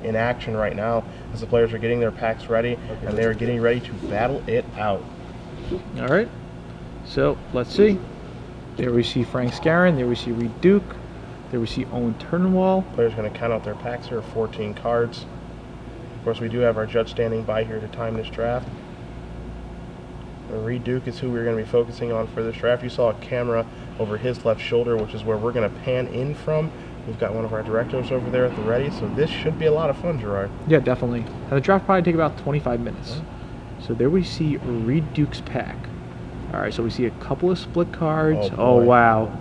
in action right now as the players are getting their packs ready and they are getting ready to battle it out. All right, so let's see. There we see Frank Scarron, there we see Reid Duke, there we see Owen Turnwall. Players are going to count out their packs here, 14 cards. Of course, we do have our judge standing by here to time this draft. Reid Duke is who we're going to be focusing on for this draft. You saw a camera over his left shoulder, which is where we're going to pan in from. We've got one of our directors over there at the ready, so this should be a lot of fun, Gerard. Yeah, definitely. And the draft probably take about 25 minutes. So there we see Reid Duke's pack. All right, so we see a couple of split cards. Oh wow.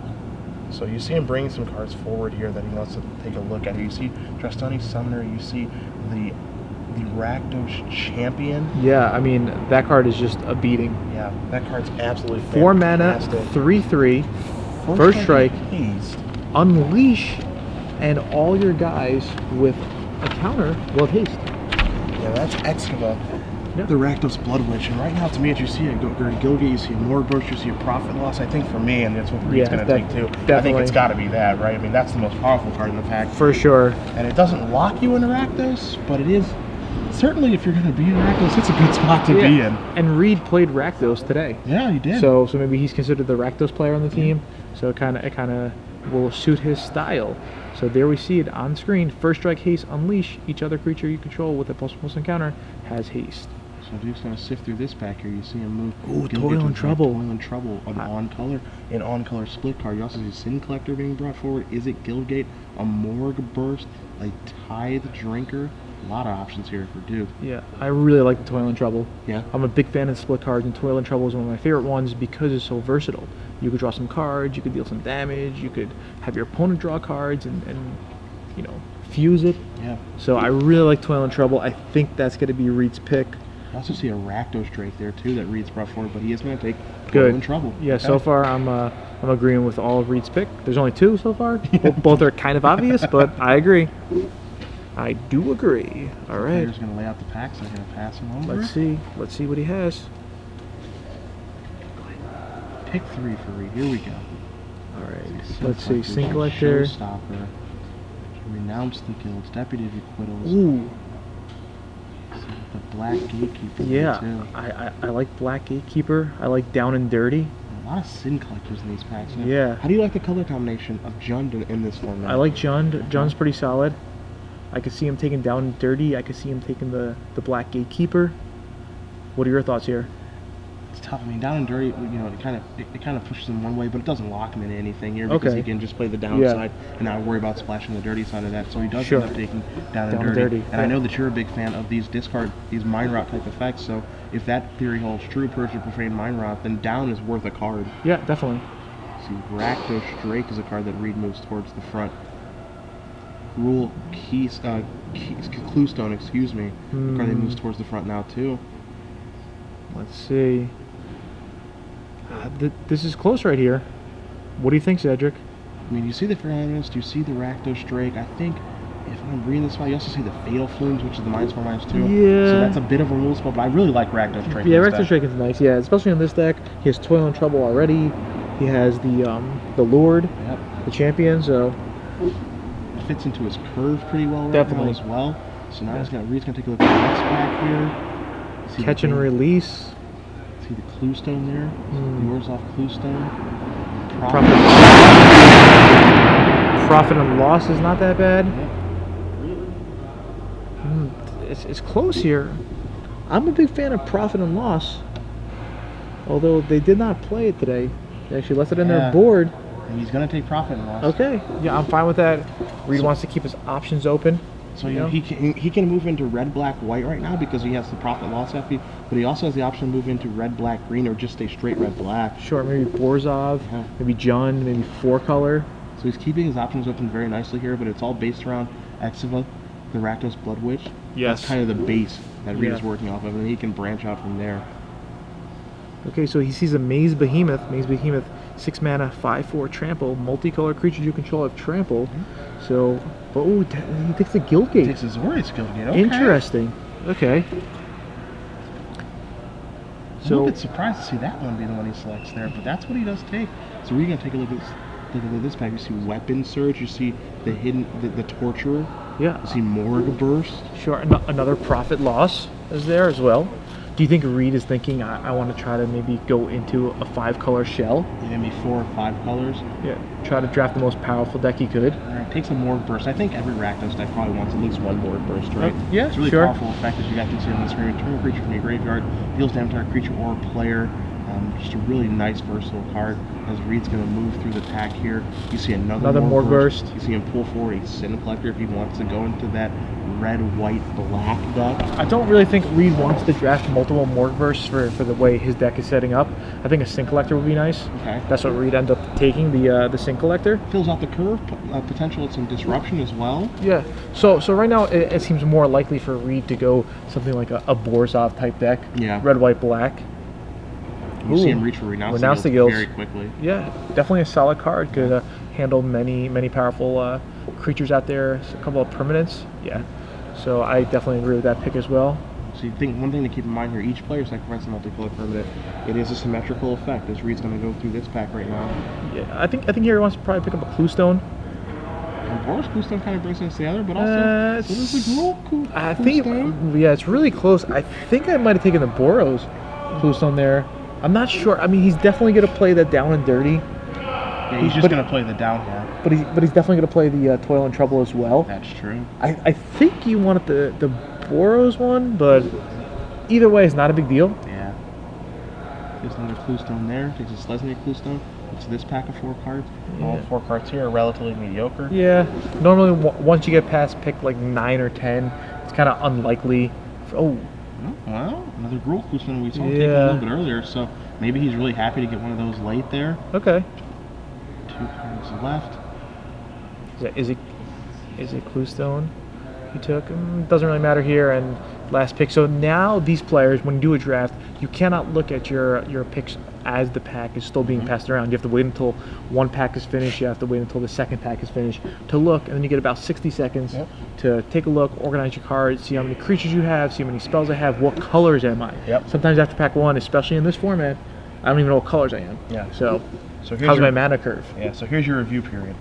So you see him bringing some cards forward here that he wants to take a look at. You see Trustani Summoner, you see the Rakdos Champion. Yeah, I mean, that card is just a beating. Yeah, that card's absolutely 4 fantastic. mana, 3/3, first strike, haste. unleash, and all your guys with a counter will have haste. Yeah, that's Excava. Yep. The Rakdos Blood Witch, and right now to me, as you see a Gilgate, you see a Lord Burst, you see a Profit Loss. I think for me, and that's what Reid's going to take too. Definitely. I think it's got to be that, right? I mean, that's the most powerful card in the pack. For sure. And it doesn't lock you into Rakdos, but it is certainly, if you're going to be in Rakdos, it's a good spot to be in. And Reid played Rakdos today. Yeah, he did. So maybe he's considered the Rakdos player on the team. So it kind of will suit his style. So there we see it on screen. First strike, haste, unleash. Each other creature you control with a +++ encounter has haste. So Duke's going to sift through this pack here. You see him move. Ooh, Toil and Trouble. Toil and Trouble, an on-color split card. You also see Sin Collector being brought forward. Is it Gilgate? A Morgue Burst, a Tithe Drinker. A lot of options here for Duke. Yeah, I really like the Toil and Trouble. Yeah. I'm a big fan of the split cards, and Toil and Trouble is one of my favorite ones because it's so versatile. You could draw some cards, you could deal some damage, you could have your opponent draw cards and you know, fuse it. Yeah. So I really like Toil and Trouble. I think that's going to be Reid's pick. I also see a Rakdos Drake there too that Reid's brought forward, but he is going to take Toil and Trouble. Yeah, okay. So far I'm agreeing with all of Reid's pick. There's only 2 so far. Both are kind of obvious, but I agree. I do agree. All right. Player's going to lay out the packs. I'm going to pass him over. Let's see what he has. Pick 3 for Reid. Here we go. All right. Let's see. Sin Collector. Showstopper. Renounce the Guilds. Deputy of Acquittals. Ooh. The Black Gatekeeper. Yeah, too. I like Black Gatekeeper. I like Down and Dirty. A lot of Sin Collectors in these packs. Yeah. How do you like the color combination of Jund in this format? I like Jund. Jund's pretty solid. I could see him taking Down and Dirty. I could see him taking the Black Gatekeeper. What are your thoughts here? It's tough. I mean, Down and Dirty, you know, it kind of pushes him one way, but it doesn't lock him into anything here because he can just play the downside and not worry about splashing the dirty side of that. So he does end up taking Down and Dirty. And I know that you're a big fan of these these Mind Rot type effects. So if that theory holds true, Purge or Profane Mind Rot, then Down is worth a card. Yeah, definitely. See, Rakdos Drake is a card that Reid moves towards the front. Cruel Cluestone, excuse me. The card that moves towards the front now too. Let's see. This is close right here. What do you think, Cedric? I mean, you see the Fairlands, you see the Rakdos Drake. I think, if I'm reading this right, you also see the Fatal Flumes, which is the -4/-2. Yeah. So that's a bit of a rule spell, but I really like Rakdos Drake. Yeah, Rakdos Drake is nice. Yeah, especially on this deck. He has Toil and Trouble already. He has the Lord, the Champion. So it fits into his curve pretty well right now as well. So now Reid's gonna take a look at the next pack here. See Catch and Release. See the Cluestone there. Yours off Cluestone. Profit and Loss is not that bad. It's close here. I'm a big fan of Profit and Loss. Although they did not play it today. They actually left it in their board. And he's going to take Profit and Loss. Okay. Yeah, I'm fine with that. Reid wants to keep his options open. So you know, he can move into red, black, white right now because he has the Profit Loss FP, but he also has the option to move into red, black, green, or just stay straight red, black. Sure, maybe Borzov, maybe Jund, maybe 4-color. So he's keeping his options open very nicely here, but it's all based around Excava, the Rakdos Blood Witch. Yes. That's kind of the base that Reid is working off of, and then he can branch out from there. Okay, so he sees a Maze Behemoth. Maze Behemoth, 6 mana, 5/4 trample. Multicolor creatures you control have trample. So, he takes the Guildgate. He takes his Azorius Guildgate. Okay. Interesting. Okay. So I'm a bit surprised to see that one be the one he selects there, but that's what he does take. So we're going to take a look at Look at this pack. You see Weapon Surge. You see the hidden, the Torturer. Yeah. You see Morgue Burst. Sure. Another Profit Loss is there as well. Do you think Reid is thinking, I want to try to maybe go into a 5-color shell? Yeah, maybe 4 or 5 colors. Yeah. Try to draft the most powerful deck he could. All right, take some Morgue Burst. I think every Rakdos deck probably wants at least 1 Morgue Burst, right? Yeah, it's really sure. powerful effect as you got to see on the screen. Return a creature from your graveyard, deals damage to a creature or player. Just a really nice versatile card as Reid's going to move through the pack here. You see another Morgue Burst. You see him pull forward a Sin Collector if he wants to go into that red, white, black deck. I don't really think Reid wants to draft multiple Morgue Bursts for the way his deck is setting up. I think a Sin Collector would be nice. Okay. That's what Reid ended up taking, the Sin Collector. Fills out the curve, potential at some disruption as well. Yeah. So right now it seems more likely for Reid to go something like a Borzov type deck. Yeah. Red, white, black. You see him reach for Renounce the Guilds very quickly. Yeah, definitely a solid card. Could handle many powerful creatures out there. A couple of permanents. Yeah. So I definitely agree with that pick as well. So you think one thing to keep in mind here: each player sacrifices a multicolored permanent. It is a symmetrical effect as Reid's going to go through this pack right now. Yeah, I think here he wants to probably pick up a Cluestone. And Boros Cluestone kind of brings us together, but also so this is a Cluestone. I think yeah, it's really close. I think I might have taken the Boros Cluestone there. I'm not sure. I mean, he's definitely going to play the Down and Dirty. Yeah, he's just going to play the down here. But he's definitely going to play the Toil and Trouble as well. That's true. I think you wanted the Boros one, but either way, it's not a big deal. Yeah. There's another Cluestone there. Takes a Slesny Cluestone. It's this pack of 4 cards. Yeah. All 4 cards here are relatively mediocre. Yeah. Normally, once you get past pick like 9 or 10, it's kind of unlikely. Oh. Well, another Gruul Cluestone we saw taken a little bit earlier, so maybe he's really happy to get one of those late there. Okay. 2 cards left. Is it Cluestone he took? Doesn't really matter here. And last pick. So now these players, when you do a draft, you cannot look at your picks as the pack is still being passed around. You have to wait until one pack is finished. You have to wait until the second pack is finished to look, and then you get about 60 seconds to take a look, organize your cards, see how many creatures you have, see how many spells I have, what colors am I. Sometimes after pack 1, especially in this format, I don't even know what colors I am. Yeah. So here's how's my mana curve? Yeah. So here's your review period.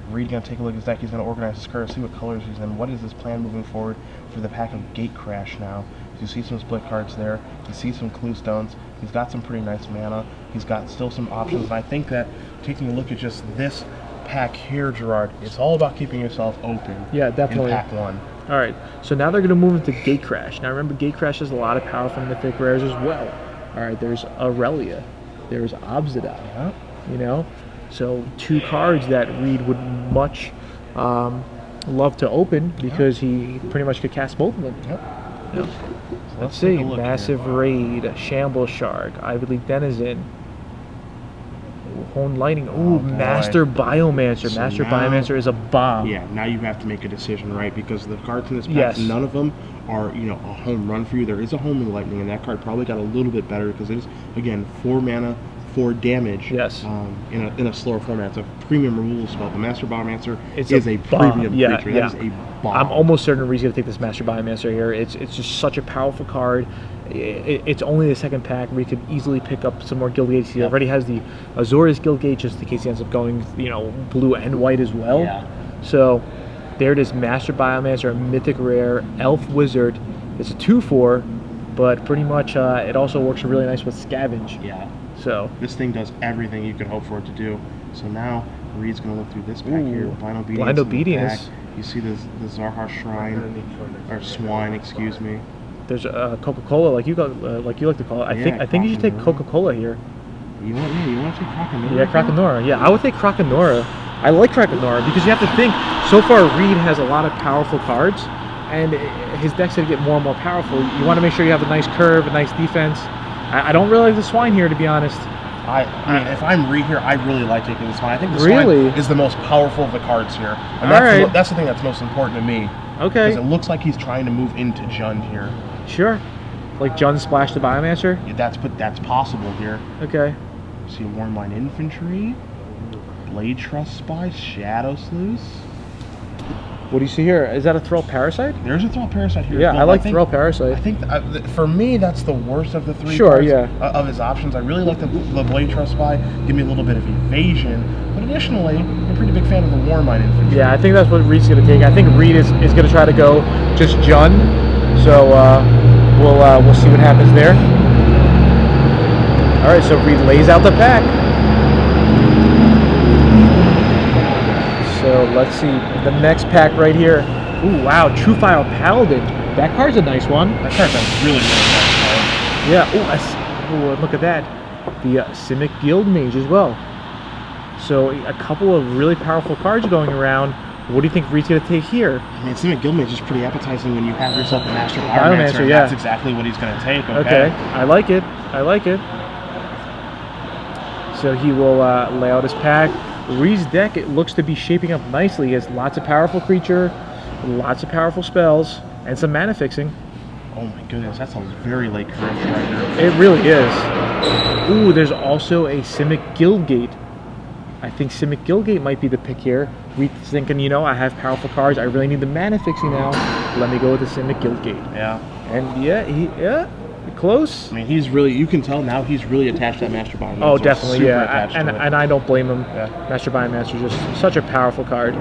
Reid going to take a look at his deck. He's going to organize his cards, see what colors he's in. What is his plan moving forward for the pack of Gate Crash now? You see some split cards there. You see some Cluestones. He's got some pretty nice mana. He's got still some options. And I think that taking a look at just this pack here, Gerard, it's all about keeping yourself open. Yeah, definitely. In pack 1. All right. So now they're going to move into Gate Crash. Now remember, Gate Crash has a lot of powerful mythic rares as well. All right. There's Aurelia. There's Obsidian. You know. So 2 cards that Reid would much love to open because he pretty much could cast both of them. So let's see. Massive Raid, Shambles Shark, Ivy League Denizen, Hone Lightning. Ooh, Master Biomancer. So Master Biomancer is a bomb. Yeah, now you have to make a decision, right? Because the cards in this pack, none of them are, a home run for you. There is a Hone Lightning, and that card probably got a little bit better because it is, again, 4 mana, 4 damage. Yes. In a slower format. It's a premium removal spell. The Master Biomancer is a bomb. premium creature. That is a bomb. I'm almost certain Reid's going to take this Master Biomancer here. It's just such a powerful card. It's only the second pack. Reid could easily pick up some more Guild Gates. He already has the Azorius Guild Gate just in case he ends up going, blue and white as well. Yeah. So there it is, Master Biomancer, a mythic rare, Elf Wizard. It's a 2/4, but pretty much it also works really nice with Scavenge. Yeah. So this thing does everything you could hope for it to do. So now Reid's going to look through this pack here. Blind Obedience. You see the Zarhar Shrine, or Swine, excuse me. There's Coca-Cola, like you like to call it. I think you should take Coca-Cola here. You want to take Krakenora? Yeah, Krakenora. Yeah, I would take Krakenora. I like Krakenora because you have to think. So far, Reid has a lot of powerful cards, and his deck's going to get more and more powerful. You want to make sure you have a nice curve, a nice defense. I don't really like the Swine here, to be honest. I mean, if I'm Reid here, I really like taking the Swine. I think the Swine is the most powerful of the cards here. And that's the thing that's most important to me. Okay. Because it looks like he's trying to move into Jund here. Sure. Like Jund splash the Biomancer? Yeah, that's possible here. Okay. See Wormline Infantry, Blade Trust Spy, Shadow Sluice. What do you see here? Is that a Thrill Parasite? There's a Thrill Parasite here. Yeah, I like Thrill Parasite. I think for me that's the worst of the three. Sure, cards, yeah. Of his options, I really like the Blade Trust Spy. Give me a little bit of evasion, but additionally, I'm a pretty big fan of the Warmind Infantry. Yeah, I think that's what Reid's going to take. I think Reid is going to try to go just Jun. So we'll see what happens there. All right, so Reid lays out the pack. So let's see the next pack right here. Ooh, wow, True File Paladin. That card's a nice one. That card's a really nice card. Yeah. Ooh, look at that. The Simic Guild Mage as well. So a couple of really powerful cards going around. What do you think Reid's going to take here? I mean, Simic Guild Mage is pretty appetizing when you have yourself a Master Biomancer. Yeah. That's exactly what he's going to take. Okay, I like it. I like it. So he will lay out his pack. Reid's deck, it looks to be shaping up nicely. He has lots of powerful creature, lots of powerful spells, and some mana fixing. Oh my goodness, that sounds very late Crimson right now. It really is. Ooh, there's also a Simic Guildgate. I think Simic Guildgate might be the pick here. Reid's thinking, you know, I have powerful cards. I really need the mana fixing now. Let me go with the Simic Guildgate. Yeah. And yeah, close. I mean, he's really, you can tell now he's really attached to that Master Biomancer. Oh, definitely, yeah. Attached to it. And I don't blame him. Yeah. Master Biomancer is just such a powerful card.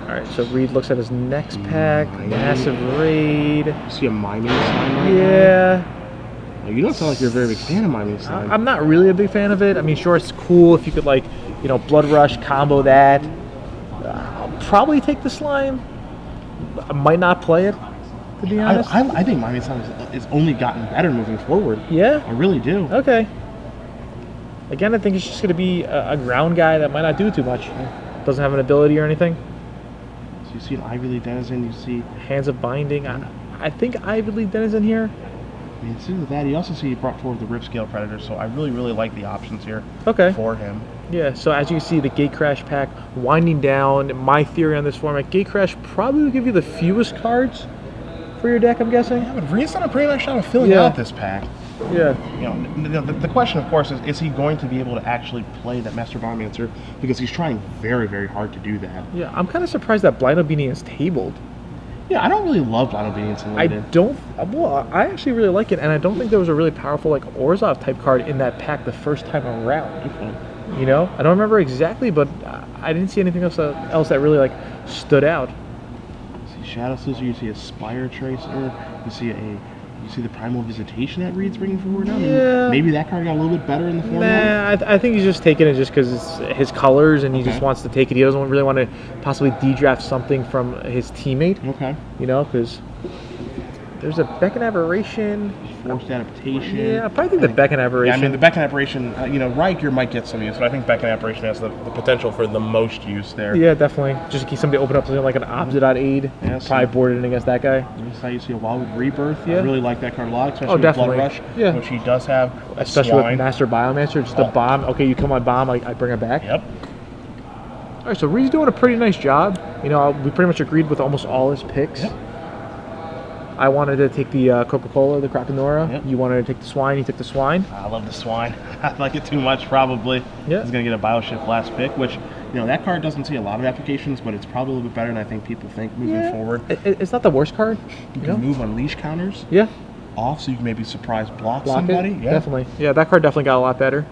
All right, so Reid looks at his next pack. Massive Raid. You see a Miming Slime right now? Yeah. You don't sound like you're a very big fan of Miming Slime. I'm not really a big fan of it. I mean, sure, it's cool if you could, like, you know, Blood Rush, combo that. I'll probably take the Slime. I might not play it, to be honest. I think Miming Slime has only gotten better moving forward. Yeah? I really do. Okay. Again, I think it's just going to be a ground guy that might not do too much. Doesn't have an ability or anything. So you see an Ivy League Denizen, you see... Hands of Binding. I think Ivy League Denizen here. I mean, as soon as that, you also see he brought forward the Ripscale Predator, so I really, really like the options here for him. Yeah, so as you can see, the Gate Crash pack winding down. My theory on this format, Gate Crash probably will give you the fewest cards for your deck, I'm guessing. Yeah, but Reid's done a pretty nice job of filling out this pack. Yeah. You know, the question, of course, is he going to be able to actually play that Master Biomancer? Because he's trying very, very hard to do that. Yeah, I'm kind of surprised that Blind Obedience is tabled. Yeah, I don't really love Blind Obedience in Limited. I actually really like it, and I don't think there was a really powerful, like, Orzhov type card in that pack the first time around. Okay. You know? I don't remember exactly, but I didn't see anything else that really, like, stood out. You see Shadow Scissor, you see a Spire Tracer, you see the Primal Visitation that Reid's bringing forward now. Yeah. Maybe that card got a little bit better in the format. Nah, I think he's just taking it just because it's his colors, and he just wants to take it. He doesn't really want to possibly de-draft something from his teammate. Okay. You know, because there's a Beckon Aberration. Forced Adaptation. Yeah, I probably think the Beckon Aberration. Yeah, I mean, the Beckon Aberration, you know, Riker might get some use, but I think Beckon Aberration has the potential for the most use there. Yeah, definitely. Just in case somebody open up something like an Obzidot Aid, probably boarded in against that guy. That's how you see a Wildwood Rebirth. Yeah. I really like that card a lot, especially with Blood Rush, which he does have. Especially with Master Biomancer, just a bomb. Okay, you kill my bomb, I bring it back. Yep. All right, so Reid's doing a pretty nice job. You know, we pretty much agreed with almost all his picks. Yep. I wanted to take the Coca-Cola, the Krakenora. Yep. You wanted to take the Swine. You took the Swine. I love the Swine. I like it too much, probably. Yeah. He's going to get a Bioshift last pick, which, you know, that card doesn't see a lot of applications, but it's probably a little bit better than I think people think moving forward. It's not the worst card. You can move Unleash counters off, so you can maybe surprise block somebody. Yeah, definitely. Yeah, that card definitely got a lot better.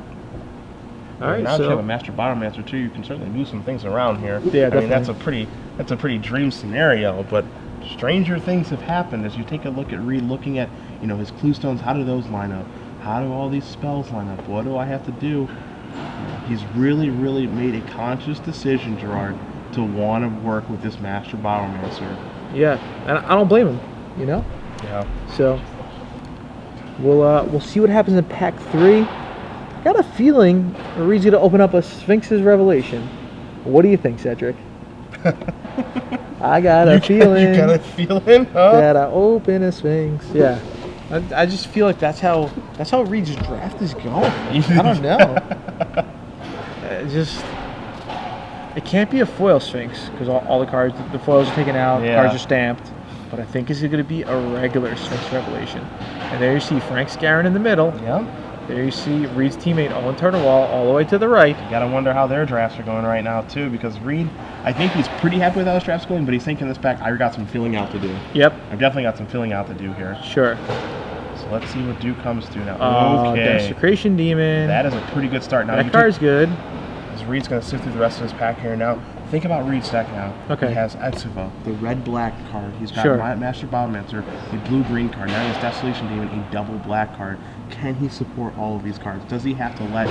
All right, now that you have a Master Biomancer too, you can certainly move some things around here. Yeah, definitely. I mean, that's a pretty dream scenario, but stranger things have happened as you take a look at Reid, looking at, you know, his clue stones. How do those line up? How do all these spells line up? What do I have to do? He's really, really made a conscious decision, Gerard, to want to work with this Master Biomancer. Yeah, and I don't blame him. You know. Yeah. So we'll see what happens in pack 3. I got a feeling Reid's going to open up a Sphinx's Revelation. What do you think, Cedric? I got a feeling. You got a feeling, huh? That I open a Sphinx. Yeah. I just feel like that's how Reid's draft is going. I don't know. It can't be a foil Sphinx because all the cards, the foils are taken out, the cards are stamped. But I think it's going to be a regular Sphinx Revelation. And there you see Frank Scarron in the middle. Yeah. There you see Reid's teammate Owen Turtlewall all the way to the right. You gotta wonder how their drafts are going right now too, because Reid, I think he's pretty happy with how his draft's going, but he's thinking this back, I got some filling out to do. Yep. I've definitely got some filling out to do here. Sure. So let's see what Duke comes to now. Okay. Desecration Demon. That is a pretty good start. Now that card's good. Reid's gonna sift through the rest of his pack here now. Think about Reid's deck now. Okay. He has Etsuva, the red-black card. He's got sure. Master Biomancer, the blue-green card. Now he has Desolation Demon, a double-black card. Can he support all of these cards? Does he have to let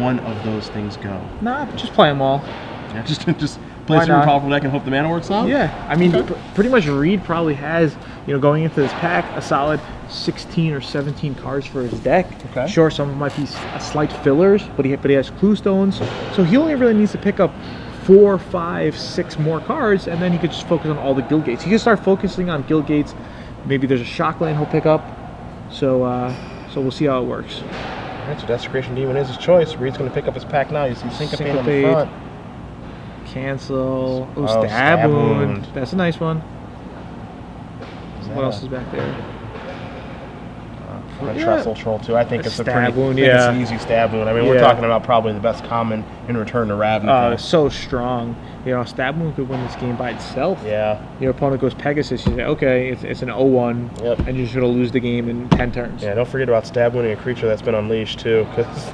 one of those things go? Nah, just play them all. Yeah, just play a super powerful deck and hope the mana works out? Yeah, I mean, pretty much Reid probably has, going into this pack, a solid 16 or 17 cards for his deck. Okay. Sure, some might be slight fillers, but he has Clue Stones, so he only really needs to pick up 4, 5, 6 more cards, and then he could just focus on all the guild gates. He can start focusing on guild gates. Maybe there's a shock lane he'll pick up. So we'll see how it works. All right, so Desecration Demon is his choice. Reid's going to pick up his pack now. You see Syncopate on the front. Cancel. Oh, Stab Wound. That's a nice one. What else is back there? A Trestle Troll too. I think it's Stab a pretty Wound, it's an easy Stab Wound. I mean, we're talking about probably the best common in Return to Ravnica. It's so strong. Stab Wound could win this game by itself. Yeah. Your opponent goes Pegasus, you say, okay, it's an 0-1, and you're just going to lose the game in 10 turns. Yeah, don't forget about Stab Wounding a creature that's been unleashed too, because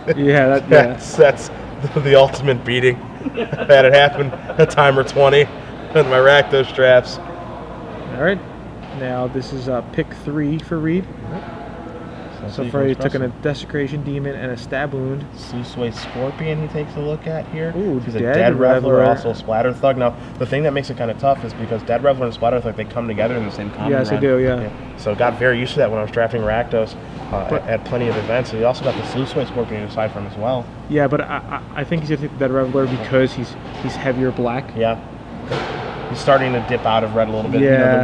that's the ultimate beating. I've had it happen a time or 20 in my Rakdos drafts. All right. Now this is pick 3 for Reid. So far he took a Desecration Demon and a Stab Wound. Sluiceway Scorpion he takes a look at here. Ooh, he's a Dead Reveler, also a Splatter Thug. Now, the thing that makes it kind of tough is because Dead Reveler and Splatter Thug, they come together in the same common Yes, run. they do, yeah. So got very used to that when I was drafting Rakdos at plenty of events. And he also got the Sluiceway Scorpion aside from as well. Yeah, but I think he's going to take the Dead Reveler because he's heavier black. Yeah. He's starting to dip out of red a little bit. Yeah.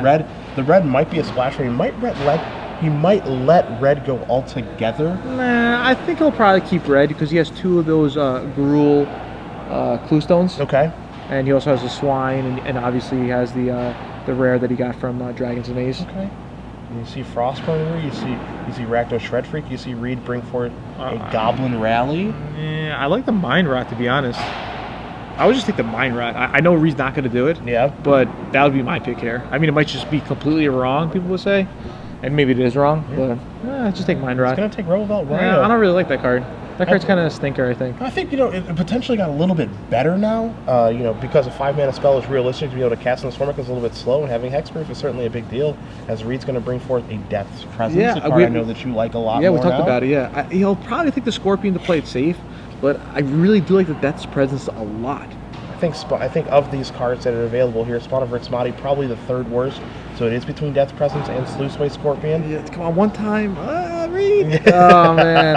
The red might be a splash for him. He might let red go altogether. Nah, I think he'll probably keep red because he has 2 of those Gruul Clue Stones. Okay. And he also has the Swine, and obviously he has the rare that he got from Dragons and Maze. Okay. And you see Frostburn here. You see Rakdos Shred Freak. You see Reid bring forth a Goblin Rally. Yeah, I like the Mind Rot, to be honest. I would just take the Mind Rot. I know Reid's not going to do it. Yeah. But that would be my pick here. I mean, it might just be completely wrong, people would say. And maybe it is wrong, but just take Mind Rot. It's going to take Roosevelt Rhino. Yeah, I don't really like that card. That card's kind of a stinker, I think. I think, it potentially got a little bit better now. Because a 5-mana spell is realistic to be able to cast in this format because it's a little bit slow, and having Hexproof is certainly a big deal, as Reid's going to bring forth a Death's Presence, a card I know that you like a lot more. Yeah, we talked about it, yeah. He'll probably take the Scorpion to play it safe, but I really do like the Death's Presence a lot. I think of these cards that are available here, Spawn of Rixmati probably the 3rd worst. So it is between Death's Presence and Sluiceway Scorpion. Yeah, come on, one time, Reid. Oh man.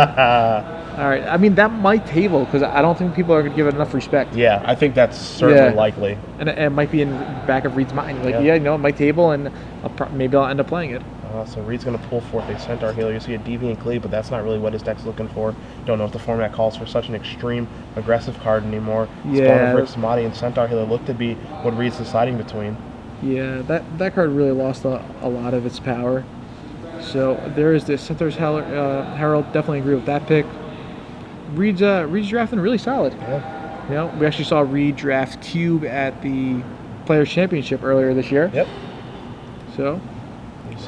All right, I mean that might table because I don't think people are going to give it enough respect. Yeah, I think that's certainly likely. And it might be in the back of Reid's mind, like it might table, and maybe I'll end up playing it. So Reid's going to pull forth a Centaur Healer. You see a Deviant Cleave, but that's not really what his deck's looking for. Don't know if the format calls for such an extreme aggressive card anymore. Yeah. Spawn of Rixmati and Centaur Healer look to be what Reid's deciding between. Yeah, that card really lost a lot of its power. So there is this Centaur's Herald. Definitely agree with that pick. Reid's drafting really solid. Yeah. We actually saw Reid draft Cube at the Players Championship earlier this year. Yep. So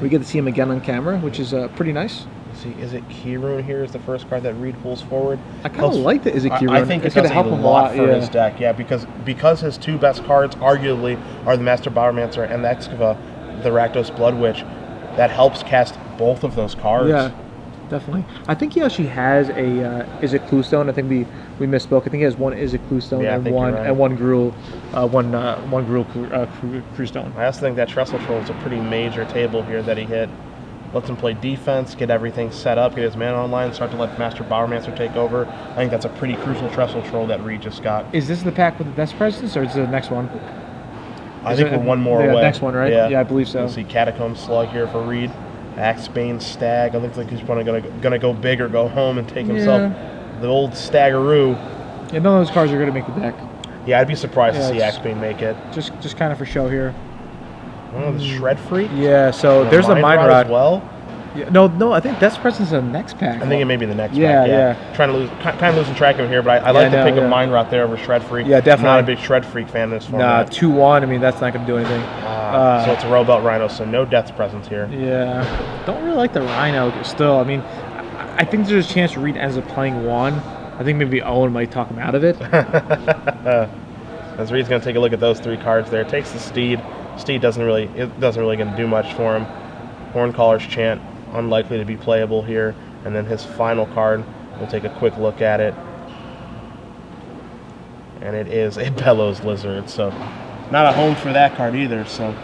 we get to see him again on camera, which is pretty nice. See, is it Keyrune here is the first card that Reid pulls forward? I kind of like the Is it Keyrune. I think it's going to help him a lot for his deck. Yeah, because his 2 best cards arguably are the Master Biomancer and the Excava, the Rakdos Blood Witch. That helps cast both of those cards. Yeah, definitely. I think he actually has a Is it Clue Stone. I think we misspoke. I think he has 1 Is it Clue Stone and one Gruul, one Gruul Crew Stone. I also think that Trestle Troll is a pretty major table here that he hit. Lets him play defense, get everything set up, get his mana online, start to let Master Biomancer take over. I think that's a pretty crucial Trestle Troll that Reid just got. Is this the pack with the Death's Presence, or is it the next one? I think we're one more away. Next one, right? Yeah, I believe so. You see Catacomb Slug here for Reid. Axebane Stag. I think he's probably gonna go big or go home and take himself the old Staggeroo. Yeah, none of those cards are gonna make the deck. Yeah, I'd be surprised to see Axebane make it. Just kind of for show here. Oh, the Shred Freak. Yeah, so there's the Mind Rot as well. Yeah, no, I think Death's Presence is the next pack. I think it may be the next pack. Yeah. Trying to kind of losing track of it here, but I like to pick up Mind Rot there over Shred Freak. Yeah, definitely. I'm not a big Shred Freak fan of this format. 2-1. I mean, that's not going to do anything. So it's a Robelt Rhino, so no Death's Presence here. Yeah, don't really like the Rhino still. I mean, I think there's a chance Reid ends up playing 1. I think maybe Owen might talk him out of it. As Reid's going to take a look at those 3 cards there. Takes the Steed. Steed doesn't really going to do much for him. Horncaller's Chant, unlikely to be playable here. And then his final card, we'll take a quick look at it. And it is a Bellows Lizard, so not a home for that card either. So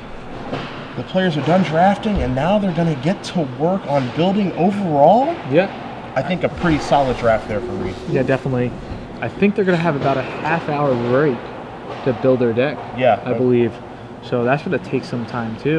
the players are done drafting, and now they're going to get to work on building overall. Yeah. I think a pretty solid draft there for Reid. Yeah, definitely. I think they're going to have about a half-hour break to build their deck. Yeah. I believe. So that's going to take some time, too.